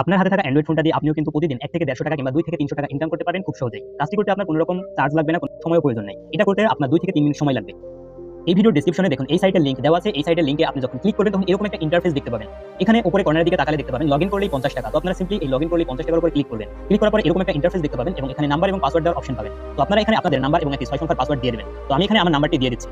আপনার হাতে থাকা অ্যান্ড্রয়েড ফোনটা দিয়ে আপনিও কিন্তু প্রতিদিন 1 থেকে 150 টাকা কিংবা 2 থেকে 300 টাকা ইনকাম করতে পারেন খুব সহজেই। কাজটি করতে আপনার কোনো রকম চার্জ লাগবে না, কোনো সময়ও প্রয়োজন নেই। এটা করতে আপনার 2 থেকে 3 মিনিট সময় লাগবে। এই ভিডিওর ডেসক্রিপশনে দেখুন এই সাইটের লিংক দেওয়া আছে। এই সাইটের লিংকে আপনি যখন ক্লিক করবেন তখন এরকম একটা ইন্টারফেস দেখতে পাবেন। এখানে উপরে কর্নারের দিকে তাকালে দেখতে পাবেন লগইন করলেই 50 টাকা। তো আপনারা সিম্পলি এই লগইন করলেই 50 টাকার উপরে ক্লিক করবেন। ক্লিক করার পরে এরকম একটা ইন্টারফেস দেখতে পাবেন এবং এখানে নাম্বার এবং পাসওয়ার্ড দেওয়ার অপশন পাবেন। তো আপনারা এখানে আপনাদের নাম্বার এবং একটি 6 সংখ্যার পাসওয়ার্ড দিয়ে দিবেন। তো আমি এখানে আমার নাম্বারটি দিয়ে দিচ্ছি।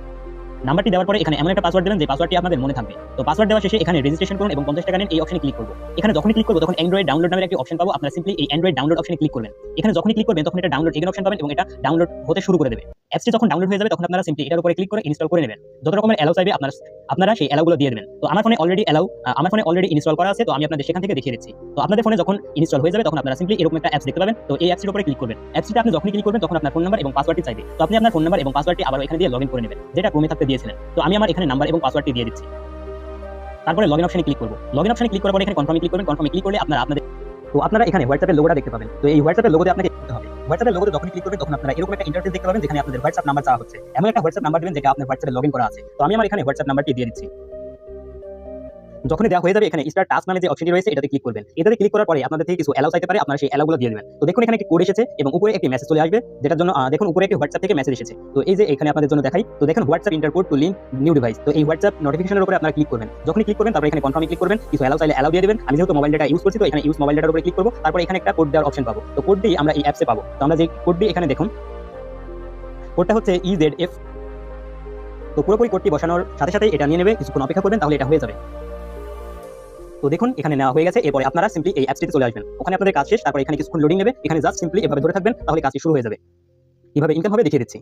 নাম্বারটি দেওয়ার পরে এখানে এমন একটা পাসওয়ার্ড দেবেন যে পাসওয়ার্ডটি আপনাদের মনে থাকবে। তো পাসওয়ার্ড দেওয়া শেষে এখানে রেজিস্ট্রেশন করুন এবং 50 টাকা নিন, এই অপশনে ক্লিক করব। এখানে যখনই ক্লিক করব তখন অ্যান্ড্রয়েড ডাউনলোড নামের একটি অপশন পাবো। আপনারা সিম্পলি এই অ্যান্ড্রয়েড ডাউনলোড অপশনে ক্লিক করবেন। এখানে যখনই ক্লিক করবেন তখন এটা ডাউনলোড এগেন অপশন পাবেন এবং এটা ডাউনলোড হতে শুরু করে দেবে। অ্যাপসটি যখন ডাউনলোড হয়ে যাবে তখন আপনারা সিম্পলি এটার উপরে ক্লিক করে ইনস্টল করে নেবেন। যত রকমের অ্যালাউ চাইবে আপনারা সেই অ্যালাউগুলো দিয়ে দেবেন। তো আমার ফোনে অলরেডি ইনস্টল করা আছে। তো আমি আপনাদের সেখান থেকে দেখিয়ে দিচ্ছি। তো আপনাদের ফোনে যখন ইনস্টল হয়ে যাবে তখন আপনারা সিম্পলি এরকম একটা অ্যাপস দেখতে পাবেন। তো এই অ্যাপসটির উপরে ক্লিক করবেন। অ্যাপসটিতে আপনি যখনই ক্লিক করবেন তখন আপনার ফোন নাম্বার এবং পাসওয়ার্ডটি চাইবে। তো আপনি আপনার ফোন নাম্বার এবং পাসওয়ার্ডটি আবার এখানে দিয়ে লগইন করে নেবেন, যেটা ক্রমে থাকতে দিয়েছিলেন। তো আমি আমার এখানে নাম্বার এবং পাসওয়ার্ডটি দিয়ে দিচ্ছি। তারপরে লগইন অপশনে ক্লিক করব। লগইন অপশনে ক্লিক করার পরে এখানে কনফার্মে ক্লিক করবেন। কনফার্মে ক্লিক করলে আপনারা এখানে হোয়াটসঅ্যাপের লোগোটা দেখতে পাবেন। তো এই হোয়াটসঅ্যাপের লোগোতে আপনাকে ক্লিক করতে হবে। হোয়াটসঅ্যাপের লোগোতে যখন ক্লিক করবেন তখন আপনারা এরকম একটা ইন্টারফেস দেখতে পাবেন যেখানে আপনাদের হোয়াটসঅ্যাপ নাম্বার চাওয়া হচ্ছে। এমন একটা হোয়াটসঅ্যাপ নাম্বার দিবেন যেটা আপনার হোয়াটসঅ্যাপে লগইন করা আছে। তো আমি আমার এখানে হোয়াটসঅ্যাপ নাম্বারটি দিয়ে দিচ্ছি। যখনই দেওয়া হয়ে যাবে এখানে স্টার টাস্ক নামে যে অপশনটি রয়েছে এটাতে ক্লিক করবেন। এটাতে ক্লিক করার পরে আপনাদের থেকে কিছু অ্যালাউ চাইতে পারে, আপনারা সেই অ্যালাউগুলো দিয়ে দিবেন। তো দেখুন এখানে একটি কোড এসেছে এবং উপরে একটি মেসেজ চলে আসবে, যেটার জন্য দেখুন উপরে একটি হোয়াটসঅ্যাপ থেকে মেসেজ এসেছে। তো এই যে এখানে আপনাদের জন্য দেখাই, তো দেখুন WhatsApp enter code to link new device. তো এই হোয়াটসঅ্যাপ নোটিফিকেশনের উপরে আপনারা ক্লিক করবেন। যখনই ক্লিক করবেন তারপরে এখানে কনফার্মে ক্লিক করবেন। কিছু অ্যালাউ চাইলে অ্যালাউ দিয়ে দিবেন। আমি যেহেতু মোবাইল ডাটা ইউজ করছি তো এখানে ইউজ মোবাইল ডাটার উপরে ক্লিক করব। তারপরে এখানে একটা কোড দেওয়ার অপশন পাবো। তো কোডটি আমরা এই অ্যাপসে পাবো। তো আমরা যে কোডটি এখানে দেখুন, কোডটা হচ্ছে EZF। তো পুরোপুরি কোডটি বসানোর সাথে সাথে এটা নিয়ে নেবে, কিছুক্ষণ অপেক্ষা করবেন তাহলে এটা হয়ে যাবে। তো দেখুন এখানে নেওয়া হয়ে গেছে। এরপরে আপনারা সিম্পলি এই অ্যাপসটিতে চলে আসবেন। ওখানে আপনাদের কাজ শেষ। তারপর এখানে কিছুক্ষণ লোডিং নেবে। এখানে জাস্ট সিম্পলি এভাবে ধরে থাকবেন, তাহলে কাজটি শুরু হয়ে যাবে। কিভাবে ইনকাম হবে দেখিয়ে দিচ্ছি।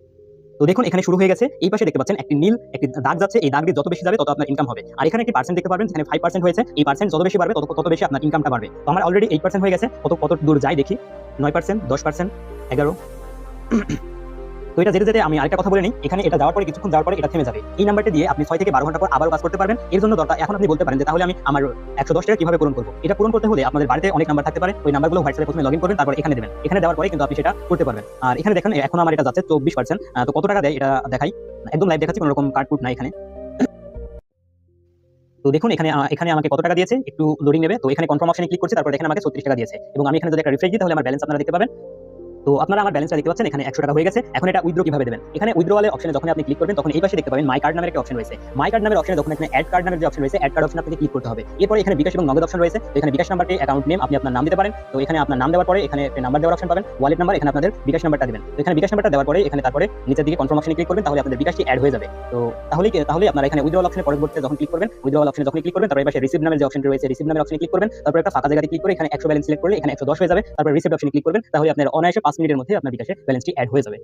তো দেখুন এখানে শুরু হয়ে গেছে। এই পাশে দেখতে পাচ্ছেন একটি নীল একটি দাগ যাচ্ছে। এই দাগ দিয়ে যত বেশি যাবে তত আপনার ইনকাম হবে। আর এখানে একটি পার্সেন্ট দেখতে পারবেন, যেখানে 5% হয়েছে। এই পার্সেন্ট যত বেশি বাড়বে তত বেশি আপনার ইনকামটা বাড়বে। তো আমার অলরেডি 8% হয়ে গেছে। কত দূর যায় দেখি। 9%, 10%, 11। তো এটা যেতে যেতে আমি আরেকটা কথা বলে নিই। এখানে এটা যাওয়ার পরে কিছুক্ষণ যাওয়ার পরে এটা থেমে যাবে। এই নাম্বারটি দিয়ে আপনি 6 থেকে 12 ঘন্টা পর আবারও কাজ করতে পারবেন। এর জন্য দরকার এখন আপনি বলতে পারেন যে তাহলে আমি আমার 110 টাকা কিভাবে পূরণ করব। এটা পূরণ করতে হলে আপনাদের বাড়িতে অনেক নাম্বার থাকতে পারে। ওই নাম্বারগুলো হোয়াটসঅ্যাপে প্রথমে লগইন করবেন, তারপর এখানে দেবেন। এখানে দেওয়ার পরে কিন্তু আপনি সেটা করতে পারবেন। আর এখানে দেখেন এখন আমার এটা যাচ্ছে 24%। তো কত টাকা দেয় এটা দেখাই। একদম লাইভ দেখাচ্ছি, কোনো রকম কাটকুট নাই এখানে। তো দেখুন এখানে আমাকে কত টাকা দিয়েছে, একটু লোডিং নেবে। তো এখানে কনফার্ম অপশনে ক্লিক করছি, তারপর এখানে আমাকে 36 টাকা দিয়েছে এবং আমি এখানে যদি একটা রিফ্রেশ দিই তাহলে আমার ব্যালেন্স আপনারা দেখতে পাবেন। তো আপনারা আমার ব্যালেন্সটা দেখতে পাচ্ছেন, এখানে 100 টাকা হয়ে গেছে। এখন এটা উইথড্র কিভাবে দেবেন, এখানে উইথড্রওয়ালের অপশনে যখন আপনি ক্লিক করবেন তখন এই পাশে দেখতে পাবেন মাই কার্ড নামের একটা অপশন রয়েছে। মাই কার্ড নামের অপশনে যখন এখানে অ্যাড কার্ড নামের যে অপশন রয়েছে, অ্যাড কার্ড অপশন আপনাকে ক্লিক করতে হবে। এরপর এখানে বিকাশ এবং নগদ অপশন রয়েছে। তো এখানে বিকাশ নাম্বারটি অ্যাকাউন্ট নেম, আপনি আপনার নাম দিতে পারেন। তো এখানে আপনার নাম দেওয়ার পরে এখানে একটা নাম্বার দেওয়ার অপশন পাবেন, ওয়ালেট নাম্বার। এখানে আপনাদের বিকাশ নাম্বারটা দিবেন। তো এখানে বিকাশ নাম্বারটা দেওয়ার পরে এখানে তারপরে নিচের দিকে কনফার্ম অপশনে ক্লিক করবেন, তাহলে আপনাদের বিকাশটি অ্যাড হয়ে যাবে। তো তাহলে আপনারা এখানে উইথড্রওয়াল অপশনে পরবর্তীতে যখন ক্লিক করবেন, উইথড্রওয়াল অপশনে যখন ক্লিক করবেন তারপর এই পাশে রিসিভ নামের যে অপশনটি রয়েছে, রিসিভ নামের অপশনে ক্লিক করবেন। তারপর একটা ফাঁকা জায়গাতে ক্লিক করে এখানে 100 ব্যালেন্স সিলেক্ট করলে এখানে 110 হয়ে যাবে। তারপর রিসিভ অপশনে ক্লিক করবেন, তাহলে আপনার অনায়াসে 5 মিনিটের মধ্যে আপনার বিকাশে ব্যালেন্সটি অ্যাড হয়ে যাবে।